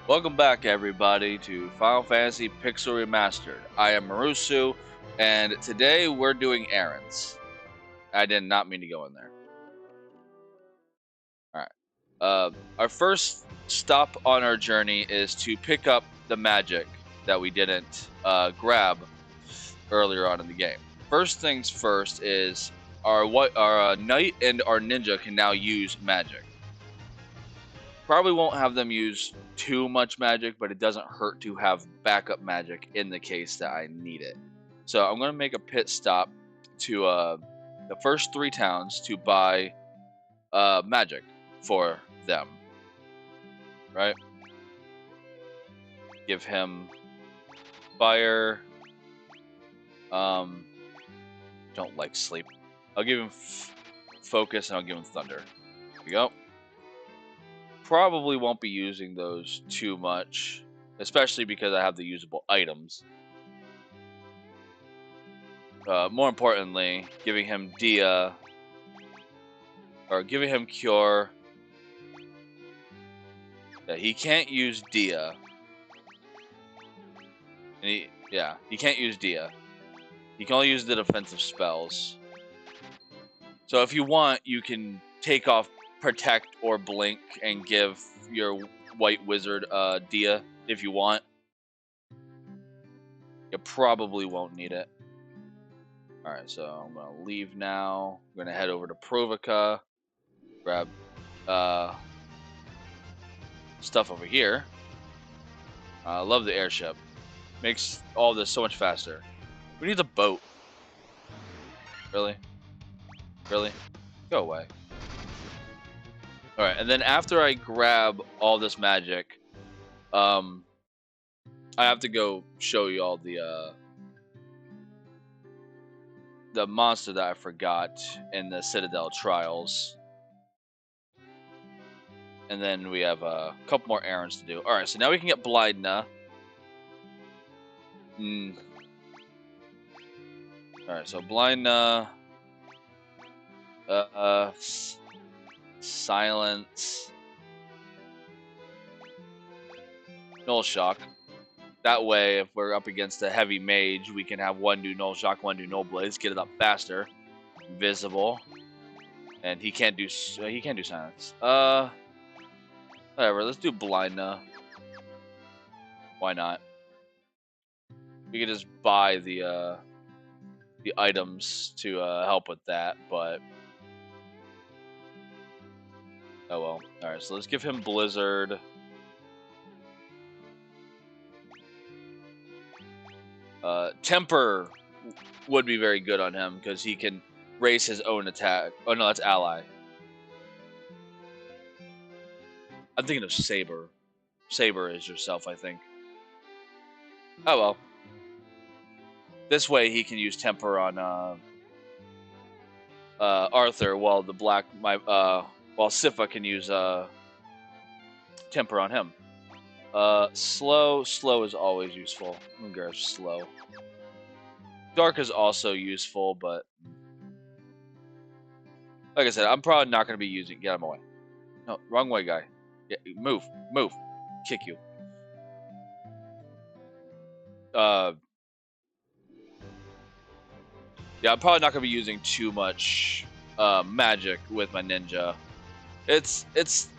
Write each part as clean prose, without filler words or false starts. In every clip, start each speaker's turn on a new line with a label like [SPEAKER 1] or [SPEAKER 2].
[SPEAKER 1] Welcome back, everybody, to Final Fantasy Pixel Remastered. I am Marusu, and today we're doing errands. I did not mean to go in there. All right. Our first stop on our journey is to pick up the magic that we didn't grab earlier on in the game. First things first is our knight and our ninja can now use magic. Probably won't have them use too much magic, but it doesn't hurt to have backup magic in the case that I need it. So I'm going to make a pit stop to the first three towns to buy magic for them. Right? Give him fire. Um, don't like sleep. I'll give him focus and I'll give him thunder. There we go. Probably won't be using those too much, especially because I have the usable items. More importantly, giving him Dia or giving him Cure. Yeah, he can't use Dia. And he can't use Dia. He can only use the defensive spells. So if you want, you can take off Protect or Blink and give your White Wizard Dia if you want. You probably won't need it. Alright, so I'm going to leave now. I'm going to head over to Provoca. Grab stuff over here. I love the airship. Makes all this so much faster. We need a boat. Really? Really? Go away. Alright, and then after I grab all this magic, I have to go show you all the monster that I forgot in the Citadel Trials. And then we have a couple more errands to do. Alright, so now we can get Blindna. Alright, so Blindna. Silence. Null Shock. That way, if we're up against a heavy mage, we can have one do Null Shock, one do Null Blaze, get it up faster. Invisible. And he can't do silence. Whatever, let's do Blindna. Why not? We could just buy the items to help with that, but oh well. Alright, so let's give him Blizzard. Temper would be very good on him because he can raise his own attack. Oh no, that's ally. I'm thinking of Saber. Saber is yourself, I think. Oh well. This way he can use Temper on Arthur, while while Sypha can use Temper on him. Slow is always useful. I'm gonna grab slow. Dark is also useful, but like I said, I'm probably not gonna be using. Get out of my way. No, wrong way, guy. Yeah, move. Kick you. Yeah, I'm probably not gonna be using too much magic with my ninja. It's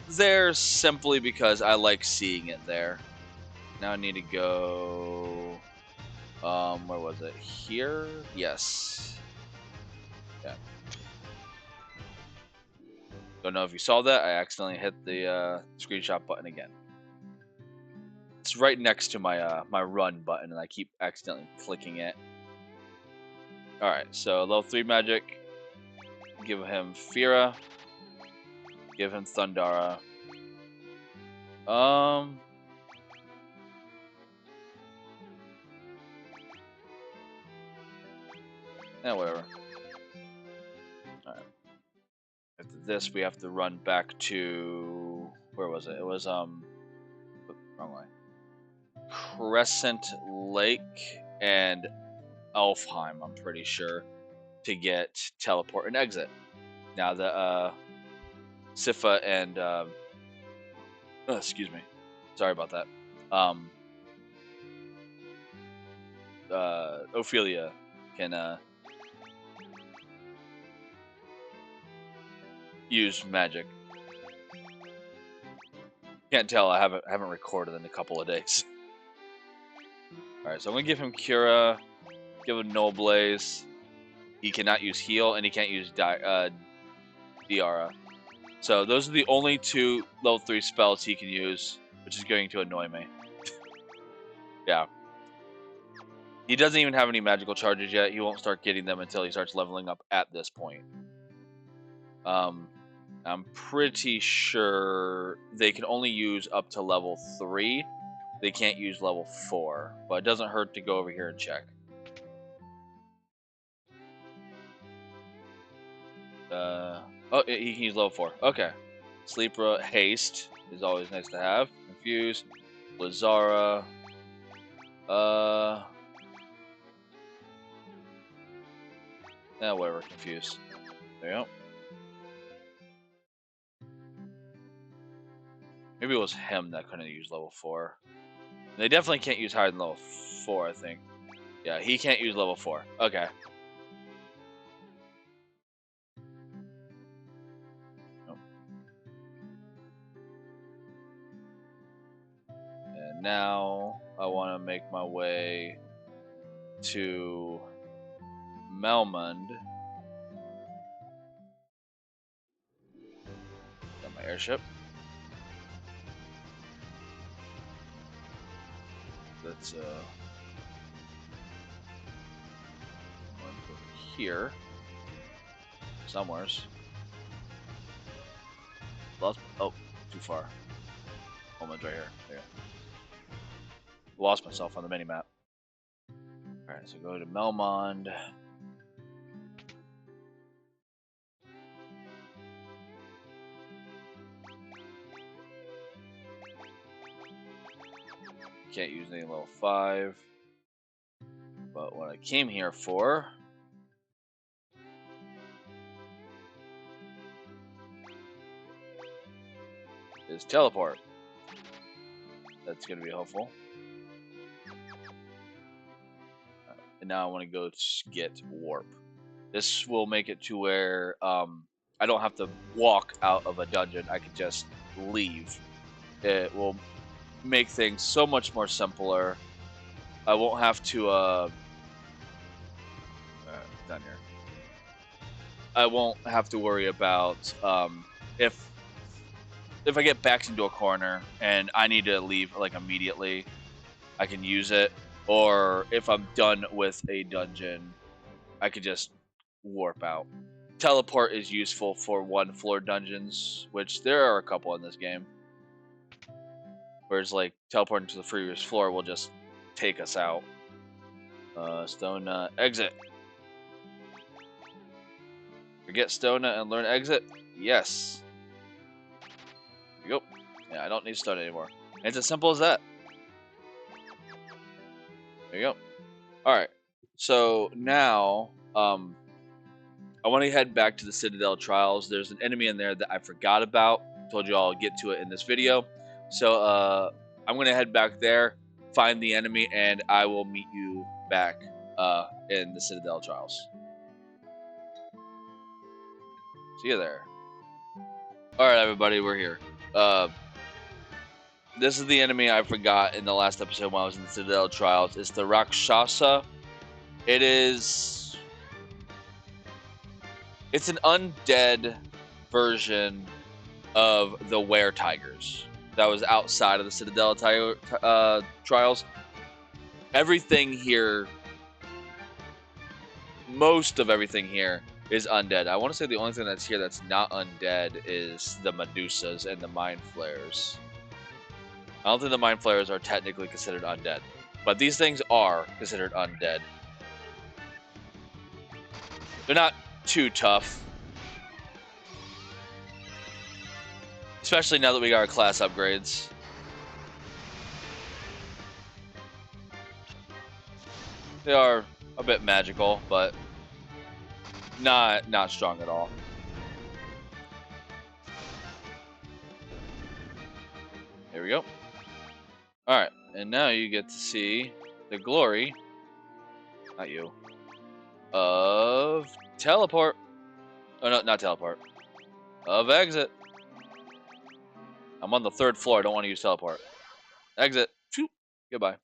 [SPEAKER 1] there simply because I like seeing it there. Now I need to go. Where was it? Here? Yes. Yeah. Don't know if you saw that. I accidentally hit the screenshot button again. It's right next to my my run button, and I keep accidentally clicking it. All right, so level 3 magic. Give him Fira. Give him Thundara. Whatever. Alright. After this, we have to run back to... Where was it? It was, wrong way. Crescent Lake and Elfheim, I'm pretty sure, to get teleport and exit. Now the, Sypha and, excuse me. Sorry about that. Ophelia can use magic. Can't tell. I haven't recorded in a couple of days. All right, so I'm gonna give him Cura, give him Null Blaze. He cannot use Heal, and he can't use Diara. So those are the only two level 3 spells he can use, which is going to annoy me. Yeah. He doesn't even have any magical charges yet. He won't start getting them until he starts leveling up at this point. I'm pretty sure they can only use up to level 3. They can't use level 4, but it doesn't hurt to go over here and check. Oh, he can use level 4. Okay. Sleepra, Haste is always nice to have. Confuse. Lazara. Whatever. Confuse. There you go. Maybe it was him that couldn't use level 4. They definitely can't use higher than level 4, I think. Yeah, he can't use level 4. Okay. Nope. And now I want to make my way to Melmond. Got my airship. Let's over here somewheres. Lost. Oh, too far. Melmond's right here. There. Lost myself on the mini map. All right, so go to Melmond. Can't use any level 5. But what I came here for is teleport. That's going to be helpful. And now I want to go get warp. This will make it to where I don't have to walk out of a dungeon. I can just leave. It will make things so much more simpler. I won't have to down here. I won't have to worry about if I get backed into a corner and I need to leave like immediately, I can use it. Or if I'm done with a dungeon, I could just warp out. Teleport is useful for 1-floor dungeons, which there are a couple in this game. Whereas like teleporting to the previous floor will just take us out. Stone exit. Forget Stona and learn exit? Yes. There you go. Yeah, I don't need Stona anymore. And it's as simple as that. There you go. Alright. So now, I want to head back to the Citadel Trials. There's an enemy in there that I forgot about. Told you I'll get to it in this video. So, I'm going to head back there, find the enemy, and I will meet you back in the Citadel Trials. See you there. Alright, everybody, we're here. This is the enemy I forgot in the last episode when I was in the Citadel Trials. It's the Rakshasa. It's an undead version of the were-tigers that was outside of the Citadel Trials. Everything here, most of everything here is undead. I want to say the only thing that's here that's not undead is the Medusas and the Mind Flayers. I don't think the Mind Flayers are technically considered undead, but these things are considered undead. They're not too tough, especially now that we got our class upgrades. They are a bit magical, but not strong at all. Here we go. Alright, and now you get to see the glory, not you, of teleport. Oh, no, not teleport. Of exit. I'm on the 3rd floor. I don't want to use teleport. Exit. Phew. Goodbye.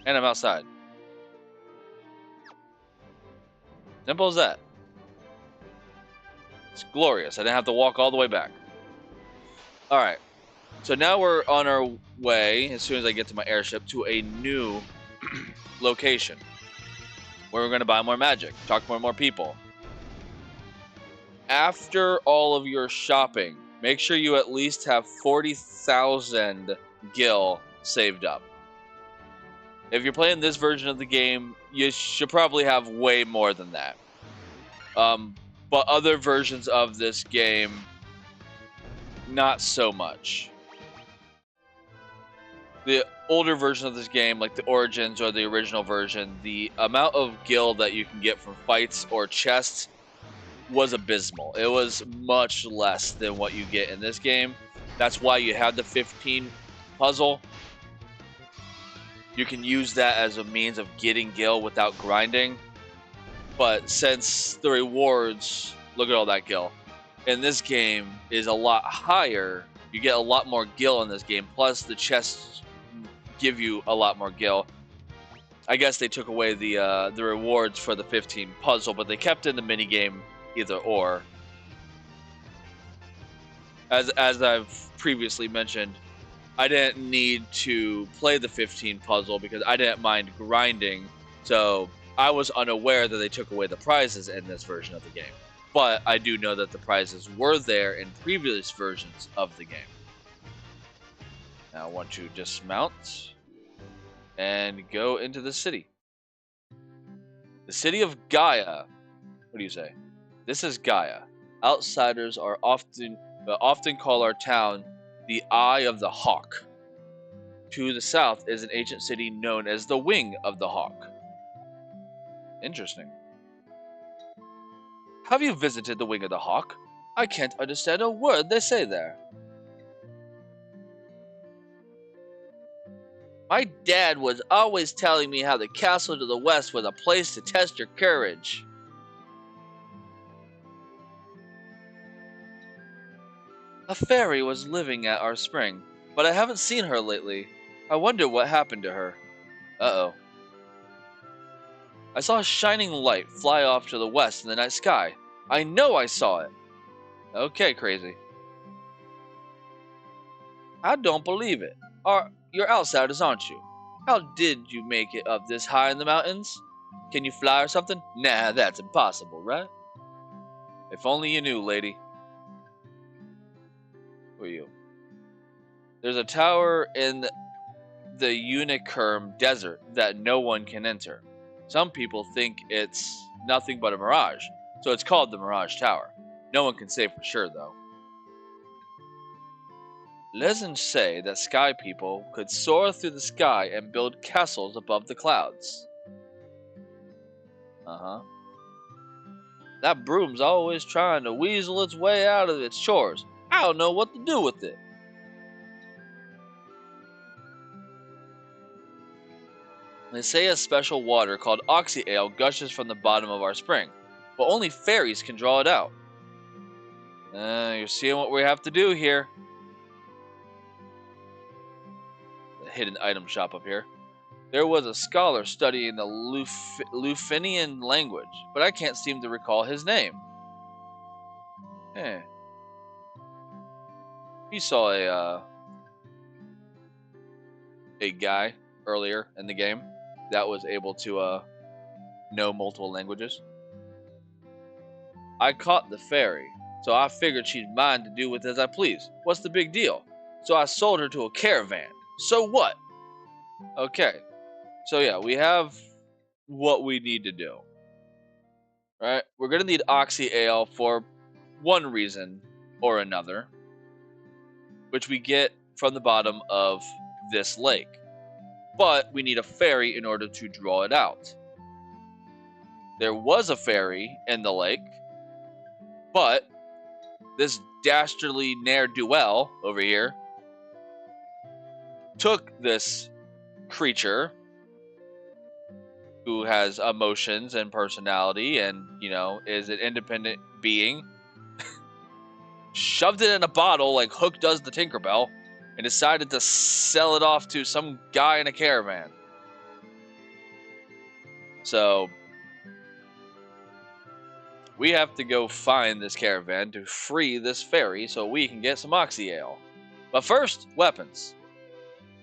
[SPEAKER 1] And I'm outside. Simple as that. It's glorious. I didn't have to walk all the way back. Alright. So now we're on our way, as soon as I get to my airship, to a new location. Where we're going to buy more magic. Talk to more people. After all of your shopping, make sure you at least have 40,000 gil saved up. If you're playing this version of the game, you should probably have way more than that. But other versions of this game, not so much. The older version of this game, like the Origins or the original version, the amount of gil that you can get from fights or chests was abysmal. It was much less than what you get in this game. That's why you have the 15 puzzle. You can use that as a means of getting gil without grinding. But since the rewards, look at all that gil, in this game is a lot higher, you get a lot more gil in this game, plus the chests give you a lot more gil. I guess they took away the rewards for the 15 puzzle, but they kept in the minigame either or. As I've previously mentioned, I didn't need to play the 15 puzzle because I didn't mind grinding, so I was unaware that they took away the prizes in this version of the game. But I do know that the prizes were there in previous versions of the game. Now I want to dismount and go into the city. The city of Gaia. What do you say? This is Gaia. Outsiders are often call our town the Eye of the Hawk. To the south is an ancient city known as the Wing of the Hawk. Interesting. Have you visited the Wing of the Hawk? I can't understand a word they say there. My dad was always telling me how the castle to the west was a place to test your courage. A fairy was living at our spring, but I haven't seen her lately. I wonder what happened to her. Uh-oh. I saw a shining light fly off to the west in the night sky. I know I saw it. Okay, crazy. I don't believe it. You're outsiders, aren't you? How did you make it up this high in the mountains? Can you fly or something? Nah, that's impossible, right? If only you knew, lady. Who are you? There's a tower in the Unicorn Desert that no one can enter. Some people think it's nothing but a mirage, so it's called the Mirage Tower. No one can say for sure, though. Legends say that sky people could soar through the sky and build castles above the clouds. Uh-huh. That broom's always trying to weasel its way out of its chores. I don't know what to do with it. They say a special water called Oxy Ale gushes from the bottom of our spring, but only fairies can draw it out. You're seeing what we have to do here. The hidden item shop up here. There was a scholar studying the Lufinian language, but I can't seem to recall his name. He saw a guy earlier in the game that was able to know multiple languages. I caught the fairy, so I figured she's mine to do with as I please. What's the big deal? So I sold her to a caravan. So what? Okay. So yeah, we have what we need to do. Right? We're going to need Oxy Ale for one reason or another, which we get from the bottom of this lake. But we need a fairy in order to draw it out. There was a fairy in the lake, but this dastardly ne'er-do-well over here took this creature who has emotions and personality and, is an independent being, shoved it in a bottle like Hook does the Tinkerbell, and decided to sell it off to some guy in a caravan. So we have to go find this caravan to free this fairy so we can get some Oxy Ale. But first, weapons.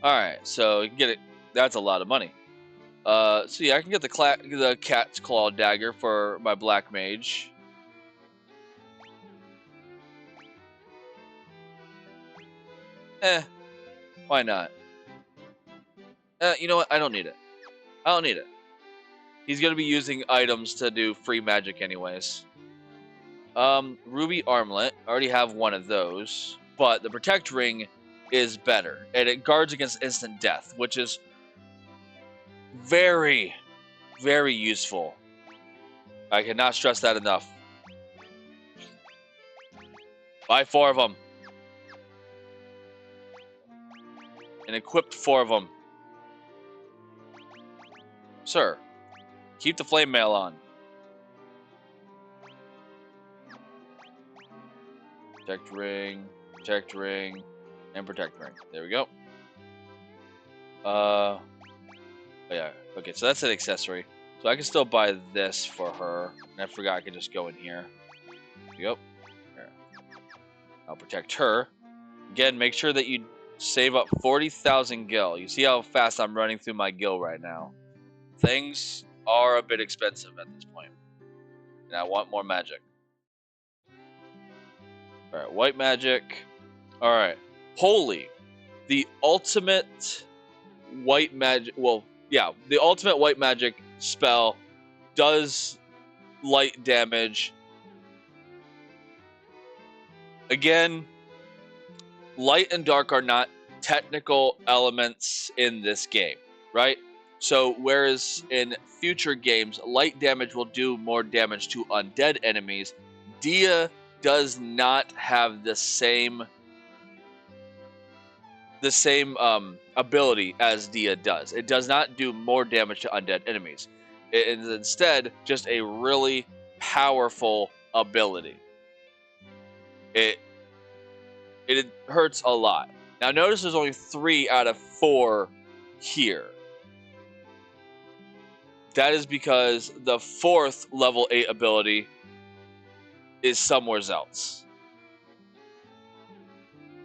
[SPEAKER 1] Alright, so you can get it. That's a lot of money. So yeah, I can get the cat's claw dagger for my black mage. Why not? You know what? I don't need it. I don't need it. He's gonna be using items to do free magic anyways. Ruby armlet. I already have one of those, but the protect ring is better, and it guards against instant death, which is very, very useful. I cannot stress that enough. Buy 4 of them. And equipped 4 of them. Sir, keep the flame mail on. Protect ring, and protect ring. There we go. Oh yeah. Okay, so that's an accessory. So I can still buy this for her. And I forgot I could just go in here. There you go. Here. I'll protect her. Again, make sure that you save up 40,000 gil. You see how fast I'm running through my gil right now. Things are a bit expensive at this point. And I want more magic. Alright, white magic. Alright. Holy. The ultimate white magic. Well, yeah. The ultimate white magic spell does light damage. Again, light and dark are not technical elements in this game, right? So whereas in future games, light damage will do more damage to undead enemies, Dia does not have the same ability as Dia does. It does not do more damage to undead enemies. It is instead just a really powerful ability. It hurts a lot. Now notice there's only 3 out of 4 here. That is because the 4th level 8 ability is somewhere else.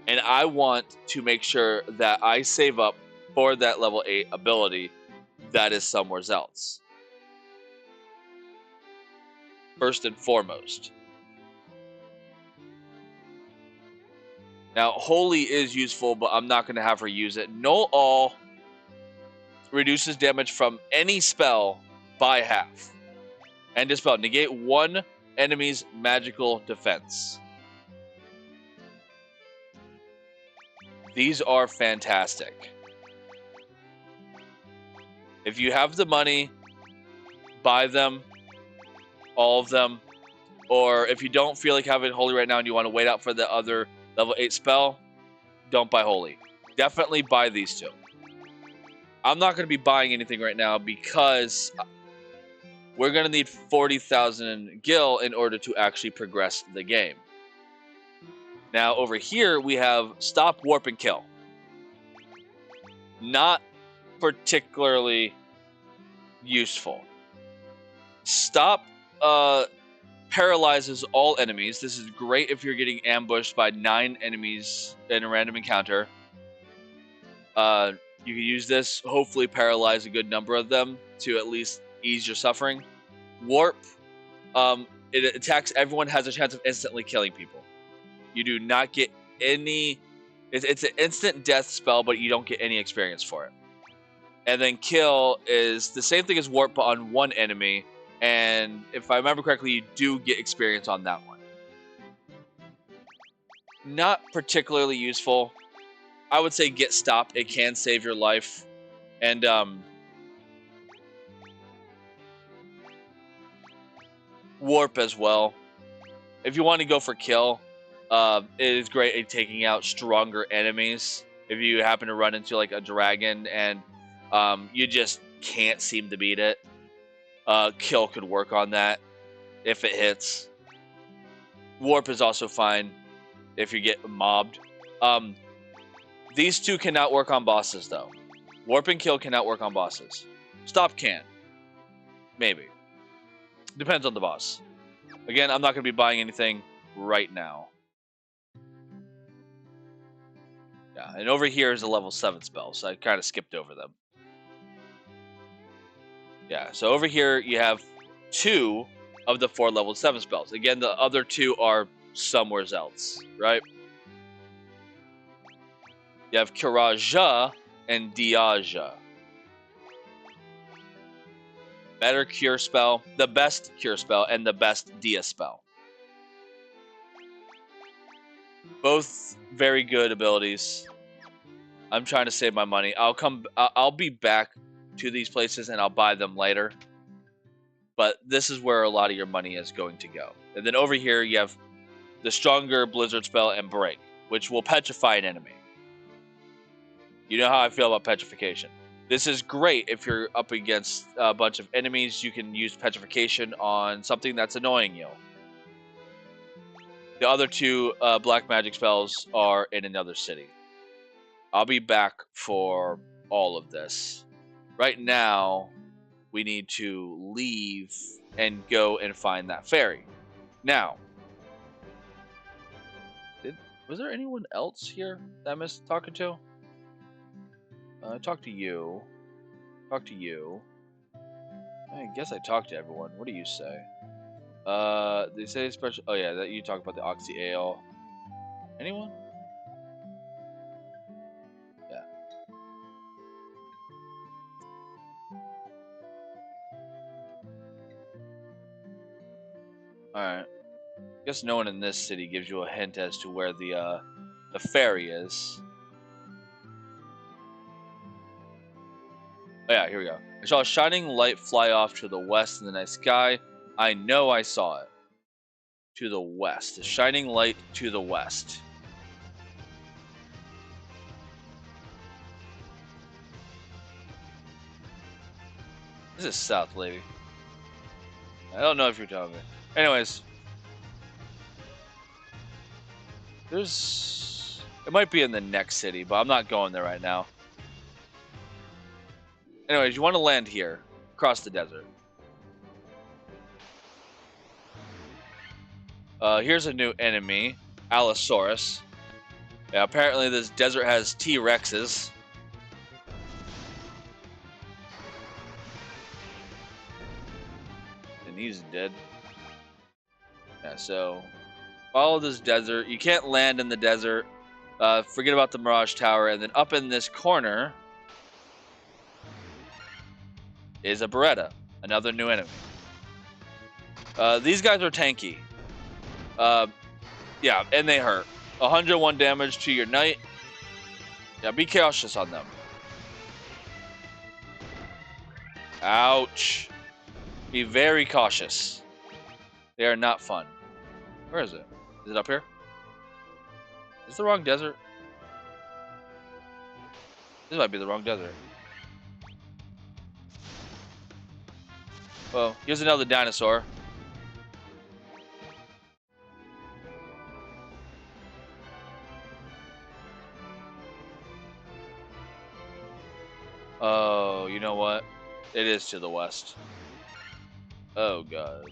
[SPEAKER 1] And I want to make sure that I save up for that level 8 ability that is somewhere else. First and foremost. Now, Holy is useful, but I'm not going to have her use it. Null All reduces damage from any spell by half. And dispel. Negate 1 enemy's magical defense. These are fantastic. If you have the money, buy them. All of them. Or if you don't feel like having Holy right now and you want to wait out for the other level 8 spell, don't buy Holy. Definitely buy these 2. I'm not going to be buying anything right now because we're going to need 40,000 gil in order to actually progress the game. Now over here we have Stop, Warp, and Kill. Not particularly useful. Stop paralyzes all enemies. This is great if you're getting ambushed by 9 enemies in a random encounter. You can use this, hopefully paralyze a good number of them to at least ease your suffering. Warp, it attacks everyone, has a chance of instantly killing people. You do not get any... It's an instant death spell, but you don't get any experience for it. And then Kill is the same thing as Warp, but on 1 enemy. And if I remember correctly, you do get experience on that one. Not particularly useful. I would say get Stop. It can save your life. And Warp as well. If you want to go for Kill, it is great at taking out stronger enemies. If you happen to run into like a dragon and you just can't seem to beat it, kill could work on that if it hits. Warp is also fine if you get mobbed. These two cannot work on bosses though. Warp and kill cannot work on bosses. Stop can. Maybe. Depends on the boss. Again, I'm not going to be buying anything right now. Yeah, and over here is a level 7 spell, so I kind of skipped over them. Yeah, so over here you have 2 of the 4 level 7 spells. Again, the other 2 are somewhere else, right? You have Kiraja and Diaja. Better cure spell, the best cure spell, and the best Dia spell. Both very good abilities. I'm trying to save my money. I'll be back to these places and I'll buy them later. But this is where a lot of your money is going to go. And then over here you have the stronger Blizzard spell and Break, which will petrify an enemy. You know how I feel about petrification. This is great if you're up against a bunch of enemies. You can use petrification on something that's annoying you. The other 2 black magic spells are in another city. I'll be back for all of this. Right now, we need to leave and go and find that fairy. Now, was there anyone else here that I missed talking to? Talk to you. Talk to you. I guess I talked to everyone. What do you say? They say special. Oh yeah, that you talk about the Oxy Ale. Anyone? Yeah. All right. Guess no one in this city gives you a hint as to where the ferry is. Oh yeah, here we go. I saw a shining light fly off to the west in the night sky. I know I saw it. To the west. A shining light to the west. This is south, lady. I don't know if you're telling me. Anyways. It might be in the next city, but I'm not going there right now. Anyways, you want to land here. Across the desert. Here's a new enemy. Allosaurus. Yeah, apparently this desert has T-Rexes. And he's dead. Yeah, so follow this desert. You can't land in the desert. Forget about the Mirage Tower. And then up in this corner is a Beretta. Another new enemy. These guys are tanky. Yeah, and they hurt. 101 damage to your knight. Yeah, be cautious on them. Ouch. Be very cautious. They are not fun. Where is it? Is it up here? Is this the wrong desert? This might be the wrong desert. Well, here's another dinosaur. Oh, you know what? It is to the west. Oh, God.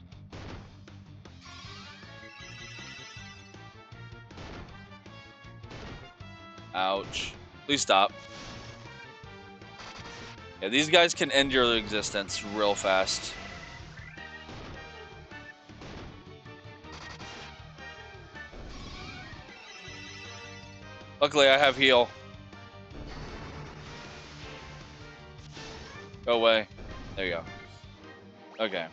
[SPEAKER 1] Ouch. Please stop. Yeah, these guys can end your existence real fast. Luckily, I have heal. Go away. There you go. Okay.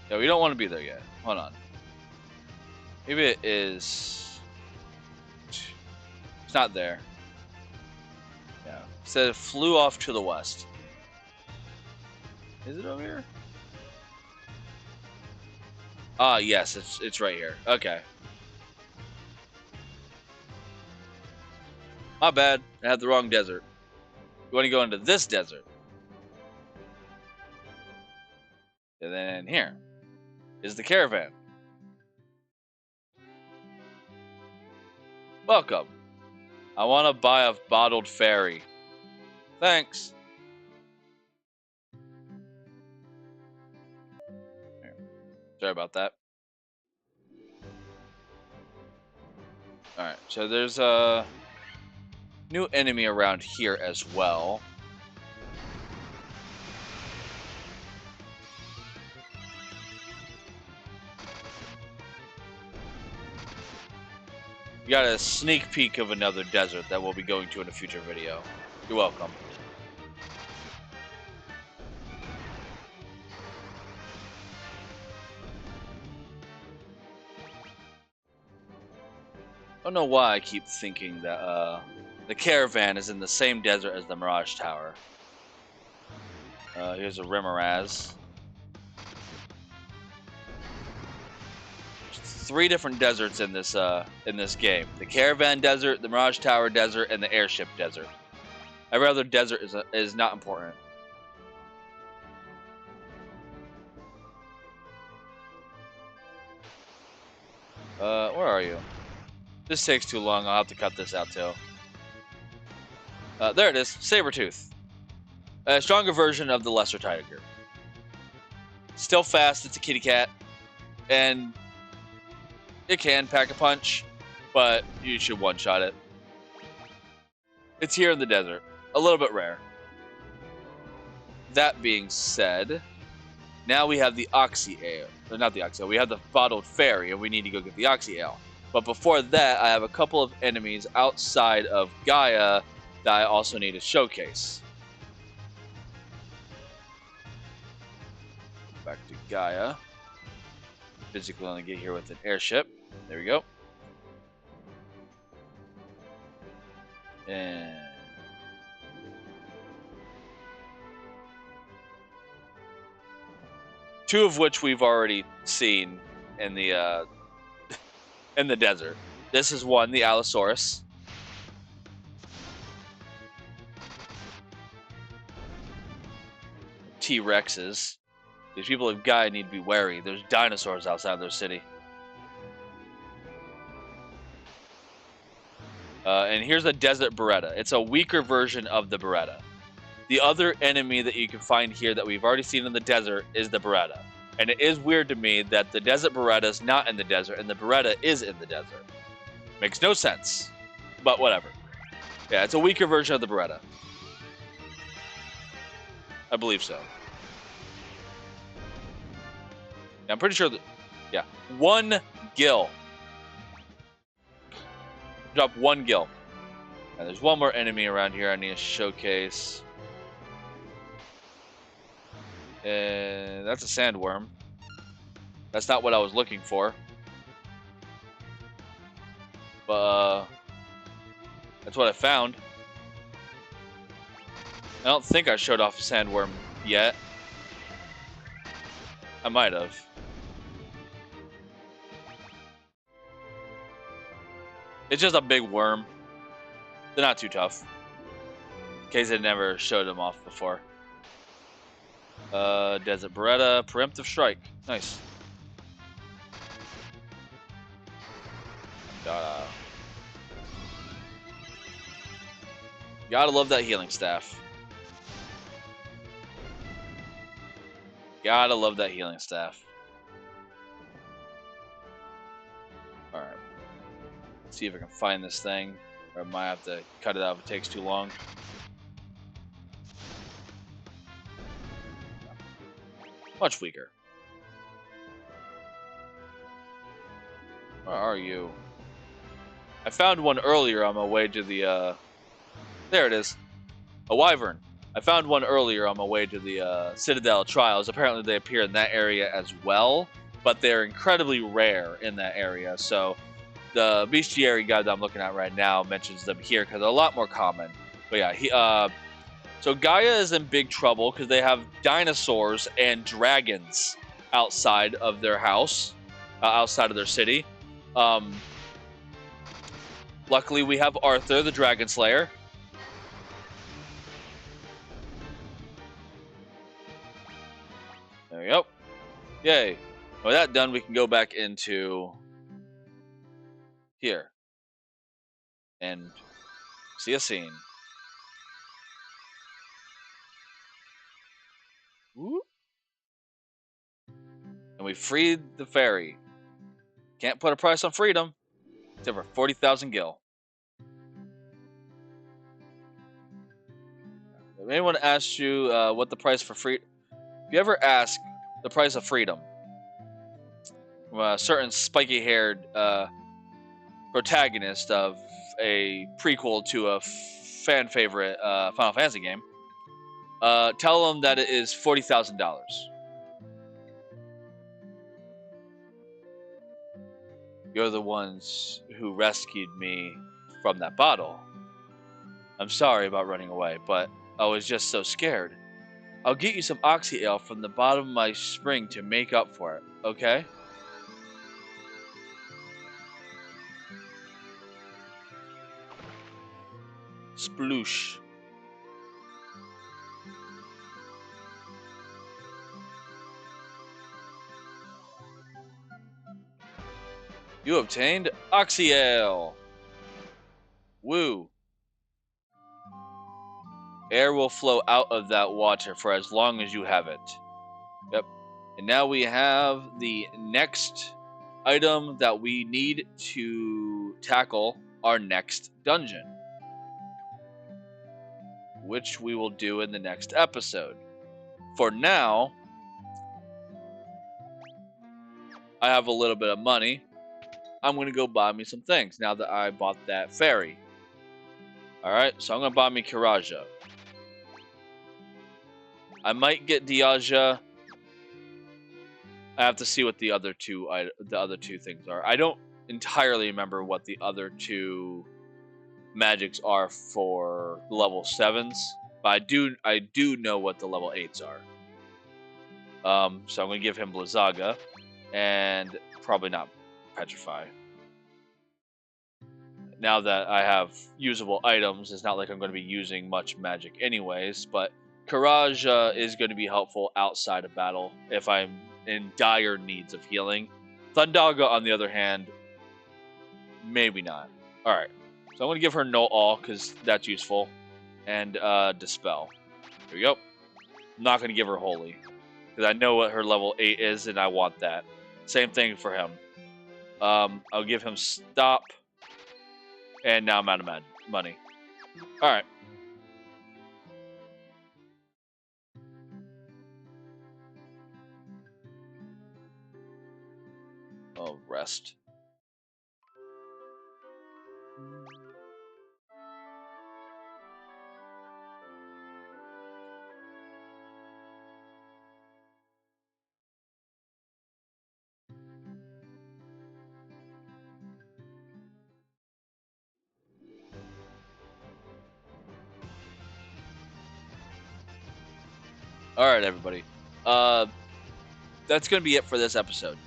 [SPEAKER 1] Yeah, we don't want to be there yet. Hold on. Maybe it is... It's not there. Yeah. It said it flew off to the west. Is it over here? Ah, yes, it's right here. Okay. My bad. I had the wrong desert. You want to go into this desert. And then here is the caravan. Welcome. I want to buy a bottled fairy. Thanks. Here. Sorry about that. Alright, so there's a new enemy around here as well. You got a sneak peek of another desert that we'll be going to in a future video. You're welcome. I don't know why I keep thinking that the caravan is in the same desert as the Mirage Tower. Here's a Remaster. Three different deserts in this game: the caravan desert, the Mirage Tower desert, and the airship desert. Every other desert is not important. Where are you? This takes too long. I'll have to cut this out too. There it is, Sabretooth. A stronger version of the lesser tiger. Still fast. It's a kitty cat, and it can pack a punch, but you should one-shot it. It's here in the desert. A little bit rare. That being said, now we have the Oxy Ale. Or not the Oxy Ale. We have the bottled fairy, and we need to go get the Oxy Ale. But before that, I have a couple of enemies outside of Gaia that I also need to showcase. Back to Gaia. Physically only get here with an airship. There we go. And two of which we've already seen in the in the desert. This is one, the Allosaurus. T-Rexes. These people of Gaia need to be wary. There's dinosaurs outside their city. And here's a desert Beretta. It's a weaker version of the Beretta. The other enemy that you can find here that we've already seen in the desert is the Beretta. And it is weird to me that the desert Beretta is not in the desert and the Beretta is in the desert. Makes no sense. But whatever. Yeah, it's a weaker version of the Beretta. I believe so. Yeah, I'm pretty sure that... Yeah. 1 gil. Drop 1 gil. And there's one more enemy around here I need to showcase. And that's a sandworm. That's not what I was looking for. But that's what I found. I don't think I showed off a sandworm yet. I might have. It's just a big worm. They're not too tough. In case I never showed them off before. Desert Beretta, Preemptive Strike. Nice. Gotta love that healing staff. Gotta love that healing staff. Alright. See if I can find this thing. Or I might have to cut it out if it takes too long. Much weaker. Where are you? I found one earlier on my way to the, there it is. A wyvern. I found one earlier on my way to the Citadel Trials. Apparently they appear in that area as well, but they're incredibly rare in that area. So the bestiary guide that I'm looking at right now mentions them here because they're a lot more common. But yeah, so Gaia is in big trouble because they have dinosaurs and dragons outside of their house, outside of their city. Luckily, we have Arthur, the Dragon Slayer. There we go. Yay. With that done, we can go back into here and see a scene. Whoop. And we freed the fairy. Can't put a price on freedom. Except for 40,000 gil. If anyone asks you what the price for free... If you ever ask the price of freedom from a certain spiky-haired protagonist of a prequel to a fan favorite Final Fantasy game, tell them that it is $40,000. You're the ones who rescued me from that bottle. I'm sorry about running away, but I was just so scared. I'll get you some oxy ale from the bottom of my spring to make up for it, okay? Sploosh. You obtained oxy ale. Woo. Air will flow out of that water for as long as you have it. Yep. And now we have the next item that we need to tackle our next dungeon, which we will do in the next episode. For now, I have a little bit of money. I'm going to go buy me some things now that I bought that fairy. Alright, so I'm going to buy me Kiraja. I might get Diaja. I have to see what the other two things are. I don't entirely remember what the other two magics are for level 7s, but I do know what the level 8s are. So I'm going to give him Blizzaga, and probably not Petrify. Now that I have usable items, it's not like I'm going to be using much magic anyways, but Kiraja is going to be helpful outside of battle if I'm in dire needs of healing. Thundaga, on the other hand, maybe not. Alright, so I'm going to give her No All, because that's useful, and Dispel. Here we go. I'm not going to give her Holy, because I know what her level 8 is, and I want that. Same thing for him. I'll give him Stop, and now I'm out of money. Alright. Oh, rest. Alright, everybody. That's going to be it for this episode.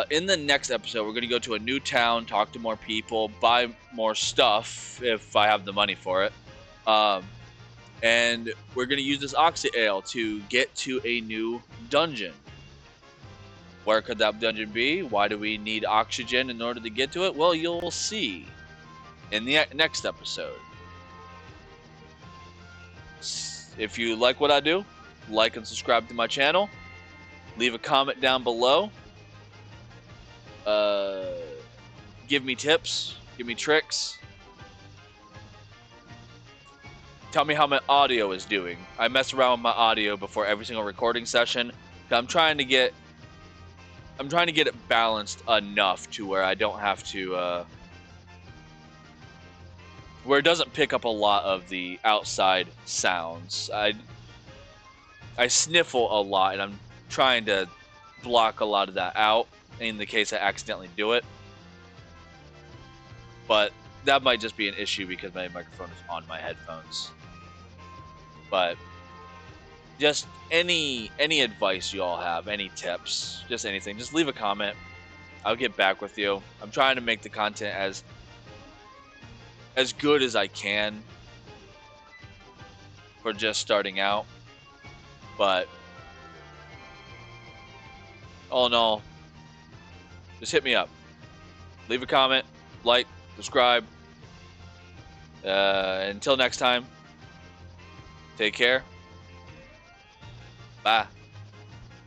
[SPEAKER 1] In the next episode, we're going to go to a new town, talk to more people, buy more stuff if I have the money for it. And we're going to use this Oxy Ale to get to a new dungeon. Where could that dungeon be? Why do we need oxygen in order to get to it? Well, you'll see in the next episode. If you like what I do, like and subscribe to my channel. Leave a comment down below. Give me tips. Give me tricks. Tell me how my audio is doing. I mess around with my audio before every single recording session. I'm trying to get it balanced enough to where I don't have to where it doesn't pick up a lot of the outside sounds. I sniffle a lot, and I'm trying to block a lot of that out in the case I accidentally do it. But that might just be an issue because my microphone is on my headphones. But just any advice you all have, any tips, just anything, just leave a comment. I'll get back with you. I'm trying to make the content as as good as I can for just starting out. But all in all, just hit me up. Leave a comment, like, subscribe. Until next time, take care. Bye.